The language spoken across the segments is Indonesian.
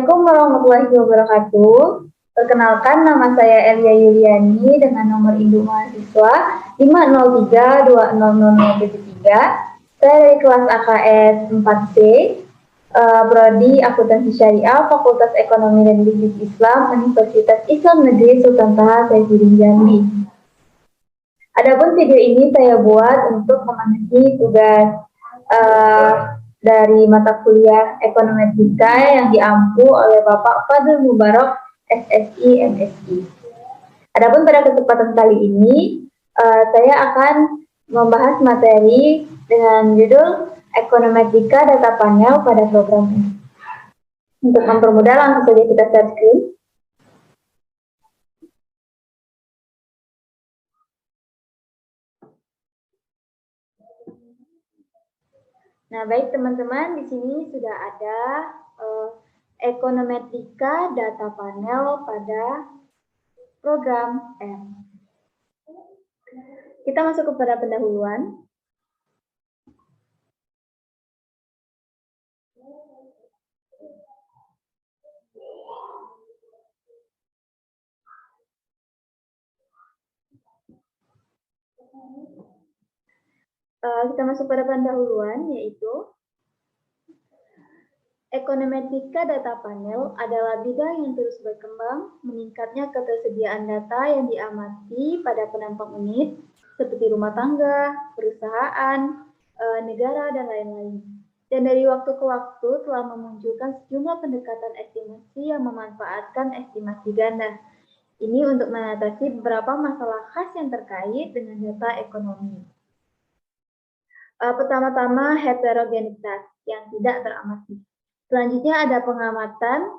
Assalamualaikum warahmatullahi wabarakatuh. Perkenalkan, nama saya Elia Yuliani dengan nomor induk mahasiswa 503200073. Saya dari kelas AKS 4C, Prodi Akuntansi Syariah, Fakultas Ekonomi dan Bisnis Islam, Universitas Islam Negeri Sultan Taha Saifuddin Jambi. Adapun video ini saya buat untuk memenuhi tugas dari mata kuliah Ekonometrik yang diampu oleh Bapak Fadil Mubarak SSI MSI. Adapun pada kesempatan kali ini saya akan membahas materi dengan judul Ekonometrika Data Panel pada program ini. Untuk mempermudah, langsung saja kita share screen. Nah, baik teman-teman, di sini sudah ada Ekonometrika Data Panel pada program M. Kita masuk kepada pendahuluan. Kita masuk pada pendahuluan, yaitu Ekonometrik Data Panel adalah bidang yang terus berkembang, meningkatnya ketersediaan data yang diamati pada penampang unit, seperti rumah tangga, perusahaan, negara, dan lain-lain. Dan dari waktu ke waktu telah memunculkan sejumlah pendekatan estimasi yang memanfaatkan estimasi ganda. Ini untuk mengatasi beberapa masalah khas yang terkait dengan data ekonomi. Pertama-tama, heterogenitas yang tidak teramati. Selanjutnya ada pengamatan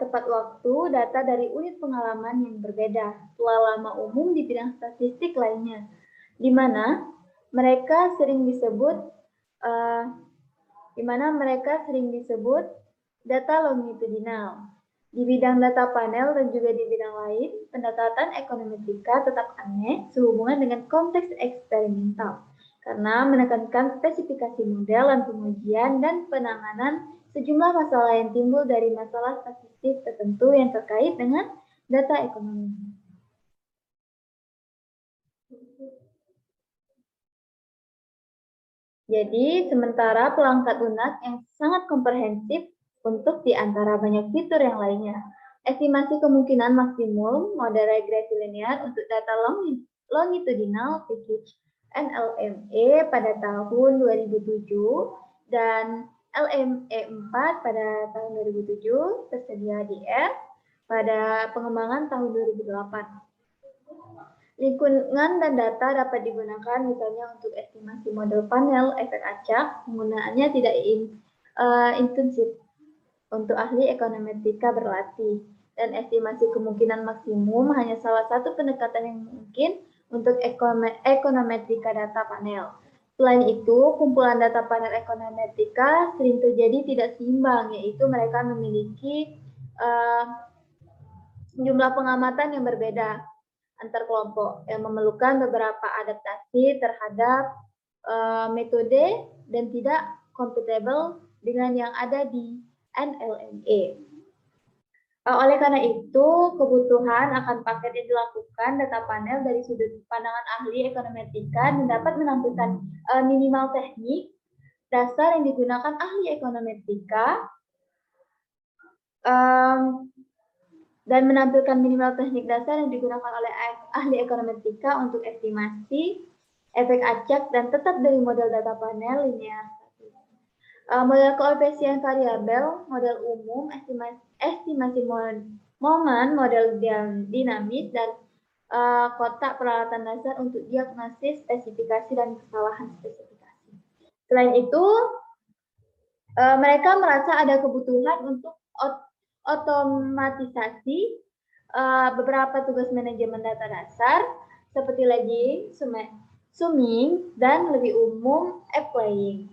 tepat waktu data dari unit pengalaman yang berbeda, lama umum di bidang statistik lainnya, di mana mereka sering disebut data longitudinal. Di bidang data panel dan juga di bidang lain, pendekatan ekonometrika tetap aneh sehubungan dengan konteks eksperimental, karena menekankan spesifikasi model dan pengujian dan penanganan sejumlah masalah yang timbul dari masalah statistik tertentu yang terkait dengan data ekonomi. Jadi, sementara pelengkap lunak yang sangat komprehensif untuk di antara banyak fitur yang lainnya. Estimasi kemungkinan maksimum model regresi linear untuk data longitudinal package NLME pada tahun 2007 dan LME4 pada tahun 2007, tersedia di R pada pengembangan tahun 2008. Lingkungan dan data dapat digunakan misalnya untuk estimasi model panel, efek acak, penggunaannya tidak intensif untuk ahli ekonometrika berlatih, dan estimasi kemungkinan maksimum hanya salah satu pendekatan yang mungkin untuk ekonometrika data panel. Selain itu, kumpulan data panel ekonometrika sering terjadi tidak seimbang, yaitu mereka memiliki jumlah pengamatan yang berbeda antar kelompok yang memerlukan beberapa adaptasi terhadap metode dan tidak compatible dengan yang ada di NLME. Oleh karena itu, kebutuhan akan paket yang dilakukan data panel dari sudut pandangan ahli ekonometrika dan dapat menampilkan minimal teknik dasar yang digunakan ahli ekonometrika dan menampilkan minimal teknik dasar yang digunakan oleh ahli ekonometrika untuk estimasi, efek acak, dan tetap dari model data panel linear. Model koefisien variabel, model umum, estimasi momen, model dinamis, dan kotak peralatan dasar untuk diagnosis, spesifikasi, dan kesalahan spesifikasi. Selain itu, mereka merasa ada kebutuhan untuk otomatisasi beberapa tugas manajemen data dasar seperti logging, summing, dan lebih umum applying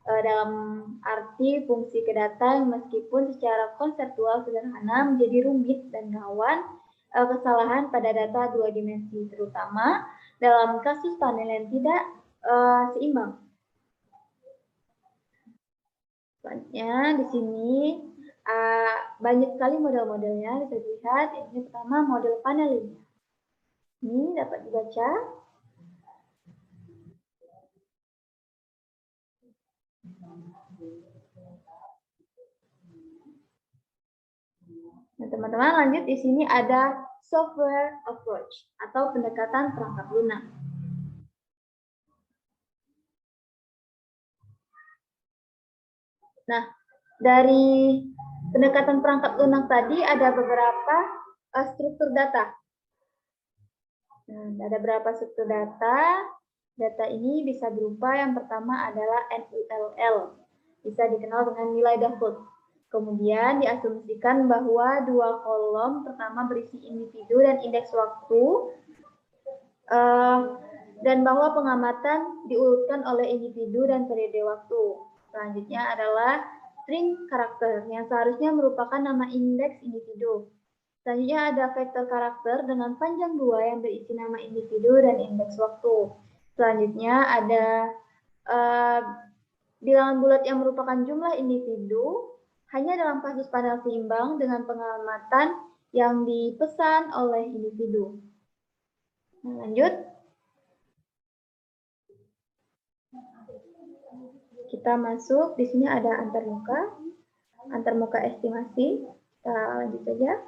dalam arti fungsi ke data meskipun secara konseptual sederhana menjadi rumit dan rawan kesalahan pada data dua dimensi, terutama dalam kasus panel yang tidak seimbang. Selanjutnya di sini banyak sekali model-modelnya, bisa dilihat. Ini pertama model paneling. Ini dapat dibaca. Nah, teman-teman lanjut, di sini ada software approach atau pendekatan perangkat lunak. Nah, dari pendekatan perangkat lunak tadi ada beberapa struktur data. Nah, ada beberapa struktur data. Data ini bisa berupa yang pertama adalah NULL, bisa dikenal dengan nilai default. Kemudian diasumsikan bahwa dua kolom pertama berisi individu dan indeks waktu, dan bahwa pengamatan diurutkan oleh individu dan periode waktu. Selanjutnya adalah string karakter yang seharusnya merupakan nama indeks individu. Selanjutnya ada vektor karakter dengan panjang 2 yang berisi nama individu dan indeks waktu. Selanjutnya ada bilangan bulat yang merupakan jumlah individu hanya dalam kasus panel seimbang dengan pengamatan yang dipesan oleh individu. Nah, lanjut. Kita masuk, di sini ada antarmuka estimasi. Kita lanjut saja.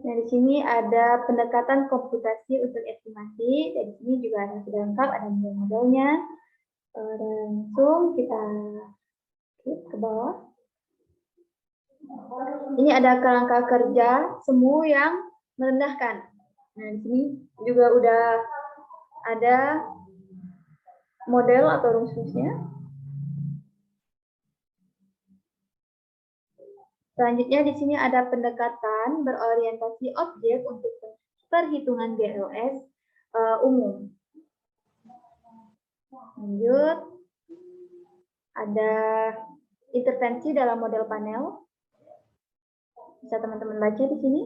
Nah, di sini ada pendekatan komputasi untuk estimasi. Dan di sini juga ada sudah lengkap, ada model-modelnya. Langsung kita klik ke bawah. Ini ada kerangka kerja semu yang merendahkan. Nah, di sini juga udah ada model atau rumusnya. Selanjutnya di sini ada pendekatan berorientasi objek untuk perhitungan GLS umum. Lanjut, ada intervensi dalam model panel. Bisa teman-teman baca di sini.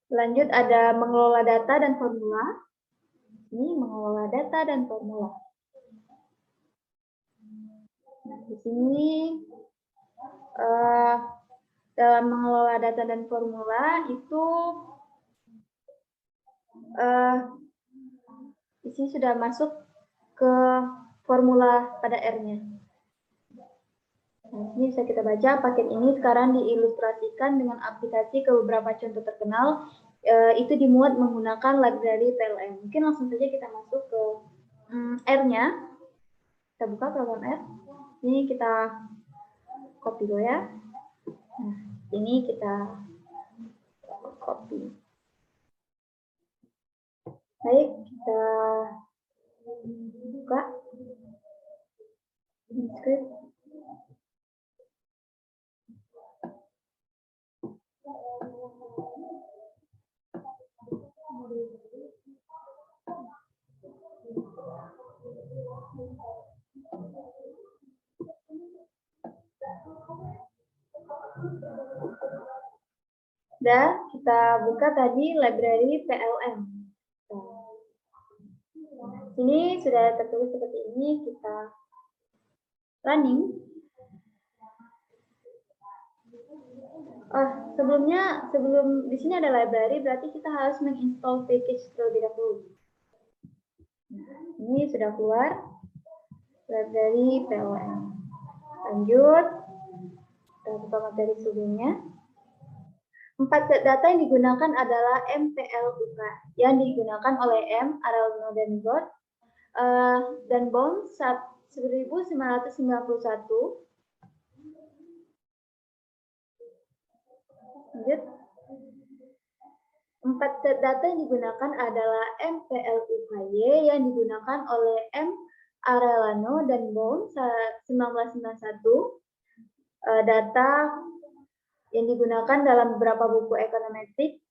Lanjut ada mengelola data dan formula. Ini mengelola data dan formula. Nah, di sini dalam mengelola data dan formula itu di sini sudah masuk ke formula pada R-nya. Nah, ini bisa kita baca, paket ini sekarang diilustrasikan dengan aplikasi ke beberapa contoh terkenal, itu dimuat menggunakan library PLM. Mungkin langsung saja kita masuk ke R-nya. Kita buka program R. Ini kita copy dulu ya. Nah, ini kita copy. Baik, kita buka script. Dan kita buka tadi library PLM. Ini sudah tertulis seperti ini, kita running. Sebelum di sini ada library, berarti kita harus menginstall package terlebih dahulu. Nah, ini sudah keluar library PLM. Lanjut, kita buka materi sebelumnya. 4 set data yang digunakan adalah MPLUK yang digunakan oleh M, Arelno dan God, dan Bond 1991. Lanjut. 4 set data yang digunakan adalah MPLUKY yang digunakan oleh M, Arellano dan Bond 1991. Data yang digunakan dalam beberapa buku ekonometrik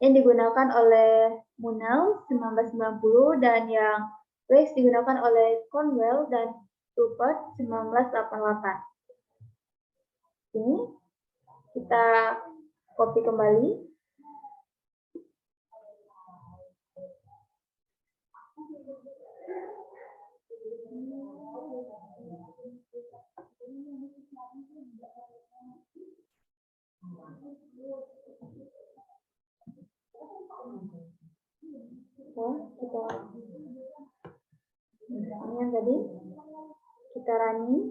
yang digunakan oleh Munnell 1990 dan yang Weiss digunakan oleh Cornwell dan Rupert 1988. Ini kita copy kembali. Ini yang tadi kita running.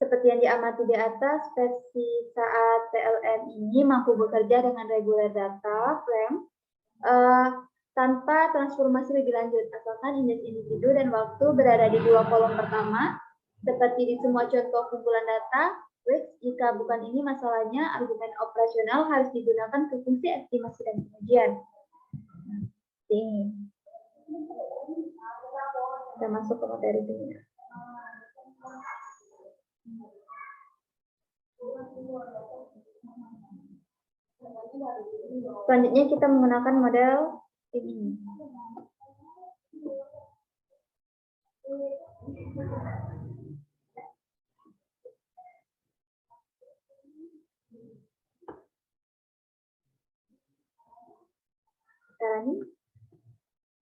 Seperti yang diamati di atas, versi saat PLN ini mampu bekerja dengan regular data frame tanpa transformasi lebih lanjut, asalkan indeks individu dan waktu berada di dua kolom pertama, seperti di semua contoh kumpulan data. Jika bukan ini masalahnya, argumen operasional harus digunakan ke fungsi estimasi dan pengujian. Ini. Kita masuk ke materi ini. Selanjutnya kita menggunakan model ini.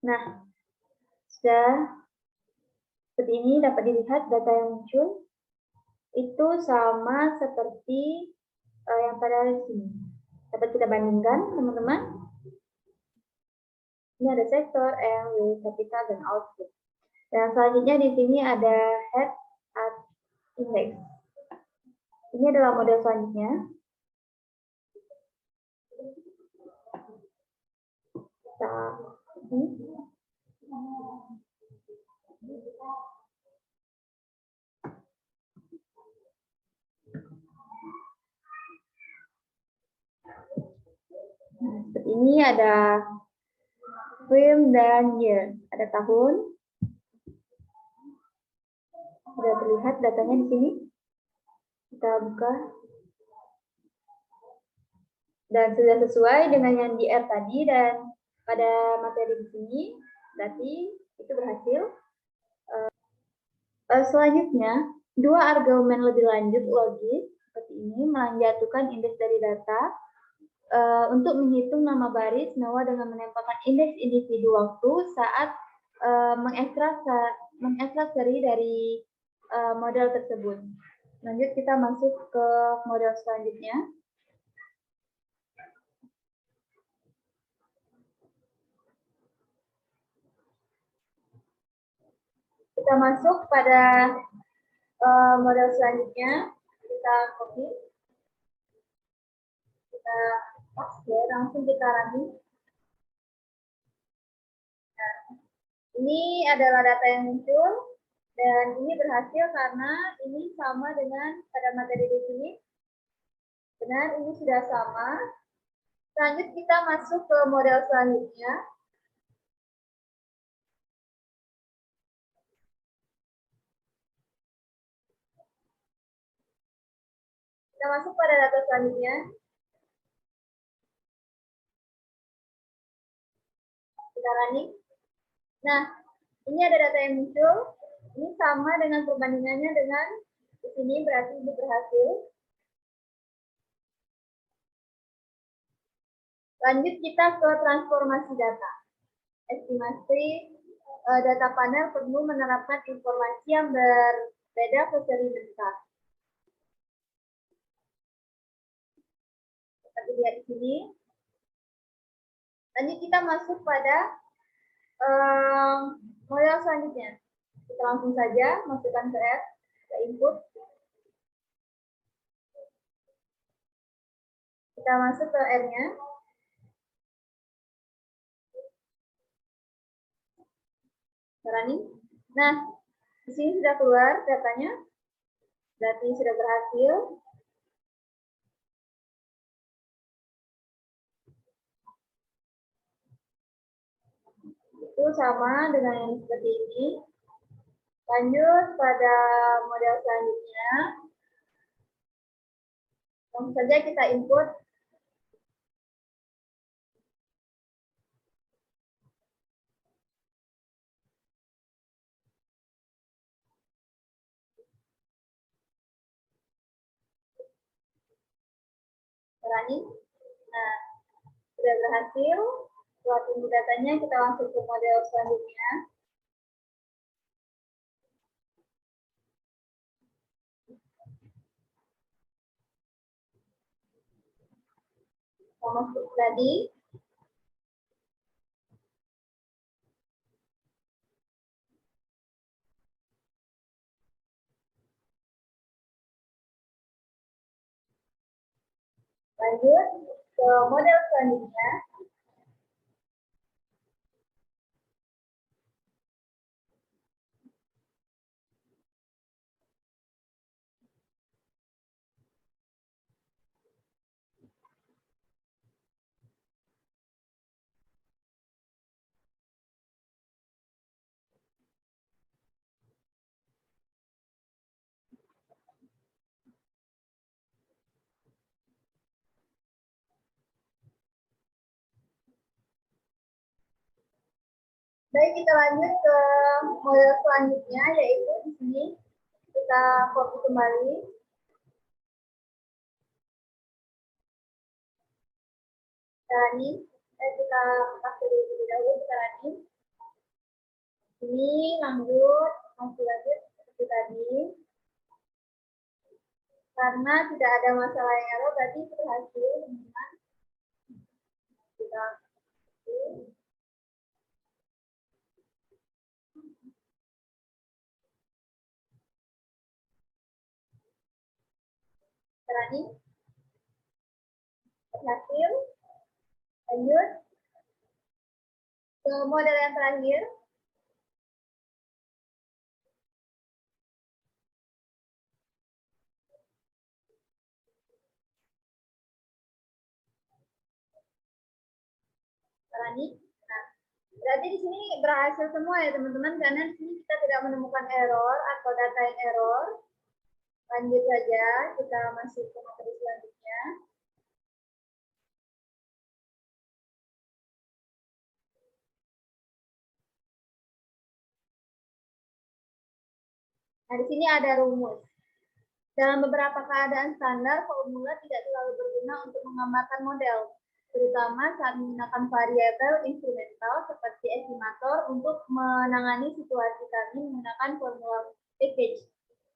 Nah, sudah seperti ini dapat dilihat data yang muncul itu sama seperti yang pada di sini. Dapat kita bandingkan, teman-teman. Ini ada sektor, W, capital, dan output. Dan selanjutnya di sini ada head at index. Ini adalah model selanjutnya. Nah, seperti ini ada film dan year, ada tahun. Sudah terlihat datanya di sini. Kita buka. Dan sudah sesuai dengan yang di R tadi dan pada materi di sini, berarti itu berhasil. Selanjutnya, dua argumen lebih lanjut logis seperti ini menjatuhkan indeks dari data untuk menghitung nama baris NOA dengan menempelkan indeks individu waktu saat mengekstrak seri dari model tersebut. Lanjut kita masuk ke model selanjutnya. Kita masuk pada model selanjutnya, kita copy, kita paste, langsung kita running. Nah, ini adalah data yang muncul dan ini berhasil karena ini sama dengan pada materi di sini. Benar, ini sudah sama. Lanjut kita masuk ke model selanjutnya. Kita masuk pada data selanjutnya. Kita running. Nah, ini ada data yang muncul. Ini sama dengan perbandingannya dengan di sini, berarti ini berhasil. Lanjut kita ke transformasi data. Estimasi data panel perlu menerapkan informasi yang berbeda ke seri besar. Seperti lihat di sini. Lanjut kita masuk pada model selanjutnya. Kita langsung saja masukkan ke R, ke input. Kita masuk ke R-nya. Running. Nah, di sini sudah keluar datanya. Berarti sudah berhasil. Itu sama dengan yang seperti ini. Lanjut pada model selanjutnya. Langsung saja kita input running. Nah, sudah berhasil. Setelah tunggu datanya, kita langsung ke model selanjutnya. Kita masuk tadi. Lanjut ke model selanjutnya. Baik, kita lanjut ke model selanjutnya, yaitu di sini kita copy kembali. Running, kita pakai terlebih dahulu, kita running. Ini lanjut, masih lanjut seperti tadi. Karena tidak ada masalah yang error, berarti berhasil, teman-teman. Kita running, berhasil. Lanjut ke model yang terakhir. Running. Nah, berarti di sini berhasil semua ya teman-teman, karena di sini kita tidak menemukan error atau data yang error. Lanjut saja, kita masuk ke materi selanjutnya. Nah, di sini ada rumus. Dalam beberapa keadaan standar, formula tidak terlalu berguna untuk menggambarkan model, terutama saat menggunakan variabel instrumental seperti estimator untuk menangani situasi kami menggunakan formula package.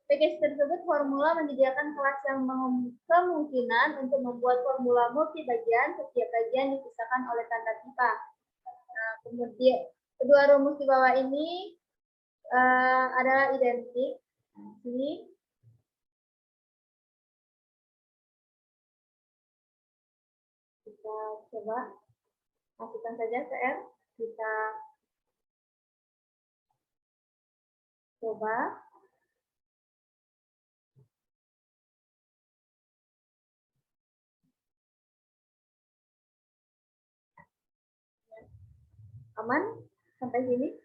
Package tersebut formula menyediakan kelas yang kemungkinan untuk membuat formula multi bagian, setiap bagian dipisahkan oleh tanda tipa. Nah, kemudian kedua rumus di bawah ini adalah identik. Nah, sini kita coba masukkan saja ke R, kita coba. Aman sampai sini?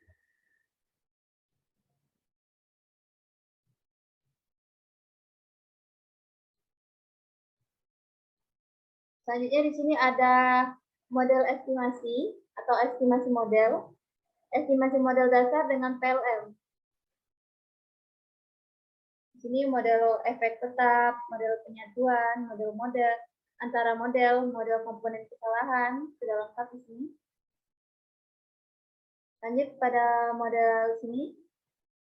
Selanjutnya di sini ada model estimasi atau estimasi model. Estimasi model dasar dengan PLM. Di sini model efek tetap, model penyatuan, model antara model komponen kesalahan, sudah lengkap di sini. Lanjut pada model sini.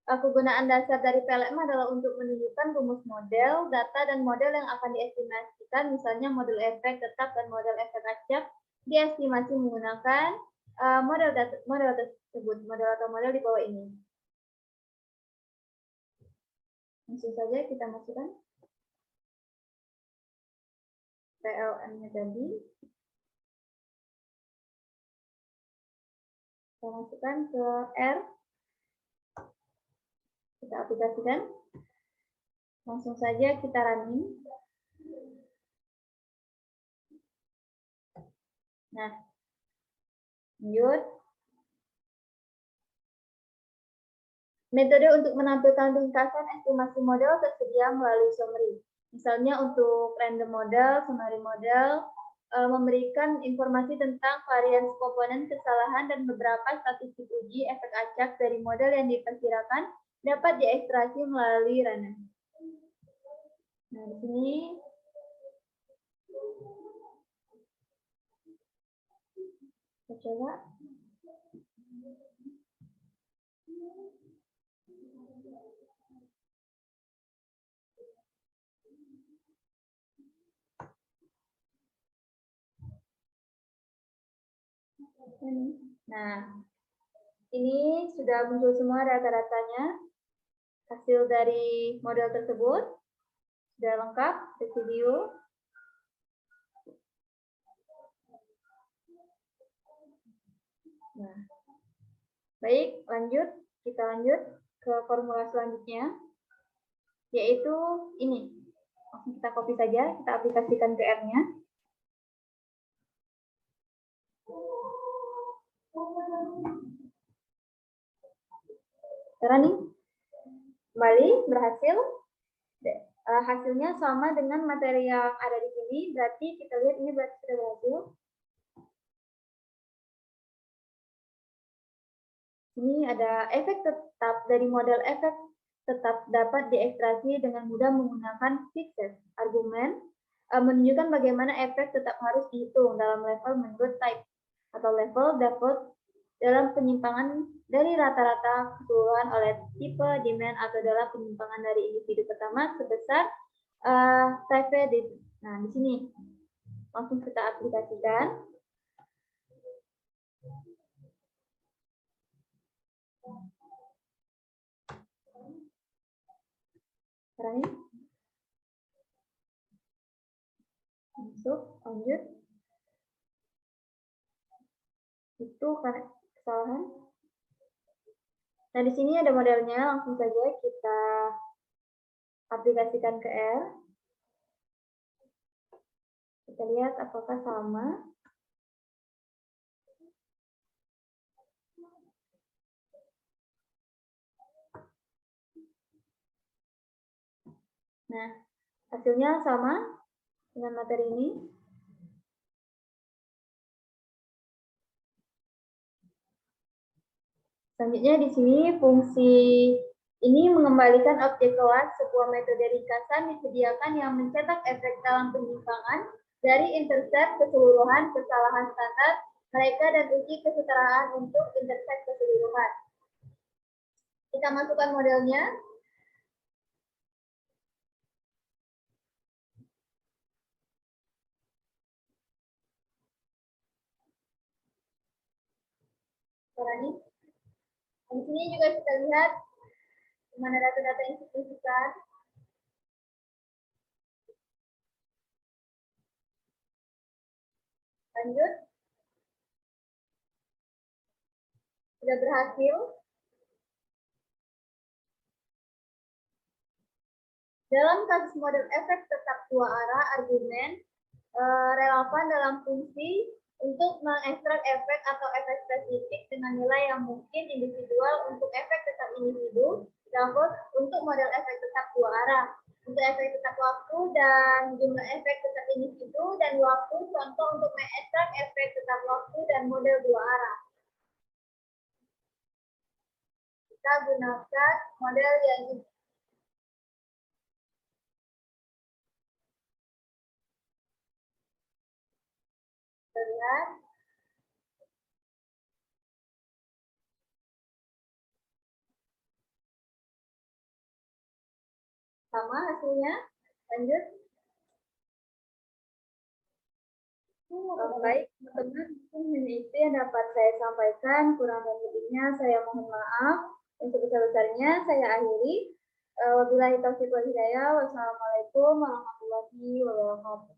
Kegunaan dasar dari PLM adalah untuk menunjukkan rumus model, data, dan model yang akan diestimasikan, misalnya model efek tetap dan model efek acak, diestimasi menggunakan model tersebut, model atau model di bawah ini. Langsung saja kita masukkan PLM-nya tadi. Kita masukkan ke R. Kita aplikasikan. Langsung saja kita running. Nah, lanjut. Metode untuk menampilkan ringkasan estimasi model tersedia melalui summary. Misalnya untuk random model, summary model, memberikan informasi tentang varian komponen kesalahan dan beberapa statistik uji efek acak dari model yang diperkirakan dapat diekstraksi melalui runner. Nah, di sini kita coba. Nah, ini sudah muncul semua data-datanya. Hasil dari model tersebut sudah lengkap di video. Nah, baik, kita lanjut ke formula selanjutnya, yaitu ini. Langsung kita copy saja, kita aplikasikan ke R-nya. Sekarang nih, kembali berhasil. Hasilnya sama dengan materi yang ada di sini, berarti kita lihat ini berarti sudah berhasil. Ini ada efek tetap dari model efek tetap dapat diekstraksi dengan mudah menggunakan fixed argumen, menunjukkan bagaimana efek tetap harus dihitung dalam level menurut type atau level default dalam penyimpangan dari rata-rata keseluruhan oleh tipe demand atau dalam penyimpangan dari individu pertama sebesar type. Nah, di sini langsung kita aplikasikan. Sekarang ini masuk, lanjut. Itu karena kesalahan. Nah, di sini ada modelnya, langsung saja kita aplikasikan ke R. Kita lihat apakah sama. Nah, hasilnya sama dengan materi ini. Selanjutnya di sini fungsi ini mengembalikan objek kelas, sebuah metode ringkasan disediakan yang mencetak efek dalam penyimpangan dari intercept keseluruhan kesalahan standar mereka dan uji kesetaraan untuk intercept keseluruhan. Kita masukkan modelnya. Sekarang ini. Di sini juga kita lihat mana data-data yang signifikan. Lanjut. Sudah berhasil. Dalam kasus model efek tetap dua arah, argumen relevan dalam fungsi untuk mengekstrak efek atau efek spesifik dengan nilai yang mungkin individual untuk efek tetap individu, namun untuk model efek tetap dua arah. Untuk efek tetap waktu dan jumlah efek tetap individu dan waktu, contoh untuk mengekstrak efek tetap waktu dan model dua arah. Kita gunakan model yang terlihat. Sama hasilnya. Lanjut. Baik, teman-teman, mungkin itu yang dapat saya sampaikan. Kurang dan lebihnya saya mohon maaf. Yang sebesar-besarnya saya akhiri. Wabillahi taufiq wal hidayah. Wassalamualaikum warahmatullahi wabarakatuh.